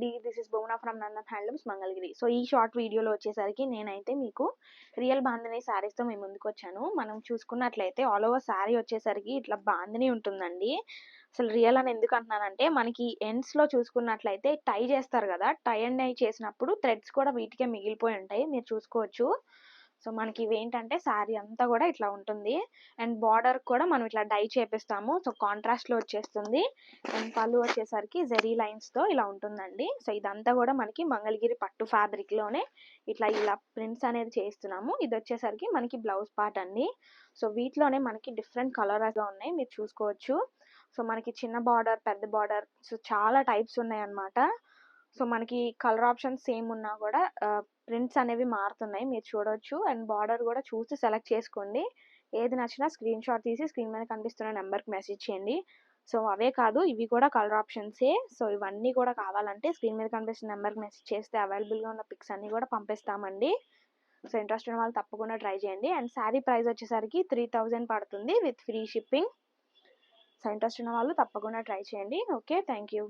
అండి, this is Bhuvana from Nannath handlooms Mangalagiri. So ఈ short వీడియోలో వచ్చేసరికి నేనైతే మీకు రియల్ బాందిని శారీస్తో మేము ముందుకు వచ్చాను. మనం చూసుకున్నట్లయితే ఆల్ ఓవర్ శారీ వచ్చేసరికి ఇట్లా బాందిని ఉంటుందండి. అసలు రియల్ అని ఎందుకు అంటున్నానంటే మనకి ఎండ్స్లో చూసుకున్నట్లయితే టై చేస్తారు కదా, టై అండ్ డై చేసినప్పుడు థ్రెడ్స్ కూడా వీటికే మిగిలిపోయి ఉంటాయి, మీరు చూసుకోవచ్చు. సో మనకి ఇవేంటంటే శారీ అంతా కూడా ఇట్లా ఉంటుంది. అండ్ బార్డర్ కూడా మనం ఇట్లా డై చేపిస్తాము, సో కాంట్రాస్ట్లో వచ్చేస్తుంది. అండ్ పళ్ళు వచ్చేసరికి జెరీ లైన్స్తో ఇలా ఉంటుందండి. సో ఇదంతా కూడా మనకి మంగళగిరి పట్టు ఫ్యాబ్రిక్లోనే ఇలా ప్రింట్స్ అనేది చేస్తున్నాము. ఇది వచ్చేసరికి మనకి బ్లౌజ్ పార్ట్ అండి. సో వీటిలోనే మనకి డిఫరెంట్ కలర్స్గా ఉన్నాయి, మీరు చూసుకోవచ్చు. సో మనకి చిన్న బార్డర్, పెద్ద బార్డర్, సో చాలా టైప్స్ ఉన్నాయి అన్నమాట. సో మనకి కలర్ ఆప్షన్స్ సేమ్ ఉన్నా కూడా ప్రింట్స్ అనేవి మారుతున్నాయి, మీరు చూడవచ్చు. అండ్ బార్డర్ కూడా చూసి సెలెక్ట్ చేసుకోండి. ఏది నచ్చినా స్క్రీన్ షాట్ తీసి స్క్రీన్ మీద కనిపిస్తున్న నెంబర్కి మెసేజ్ చేయండి. సో అవే కాదు, ఇవి కూడా కలర్ ఆప్షన్సే. సో ఇవన్నీ కూడా కావాలంటే స్క్రీన్ మీద కనిపిస్తున్న నెంబర్కి మెసేజ్ చేస్తే అవైలబుల్గా ఉన్న పిక్స్ అన్నీ కూడా పంపిస్తామండి. సో ఇంట్రెస్ట్ ఉన్న వాళ్ళు తప్పకుండా ట్రై చేయండి. అండ్ శారీ ప్రైస్ వచ్చేసరికి 3000 పడుతుంది with free shipping. So interest ఉన్న వాళ్ళు తప్పకుండా ట్రై చేయండి. Okay, thank you.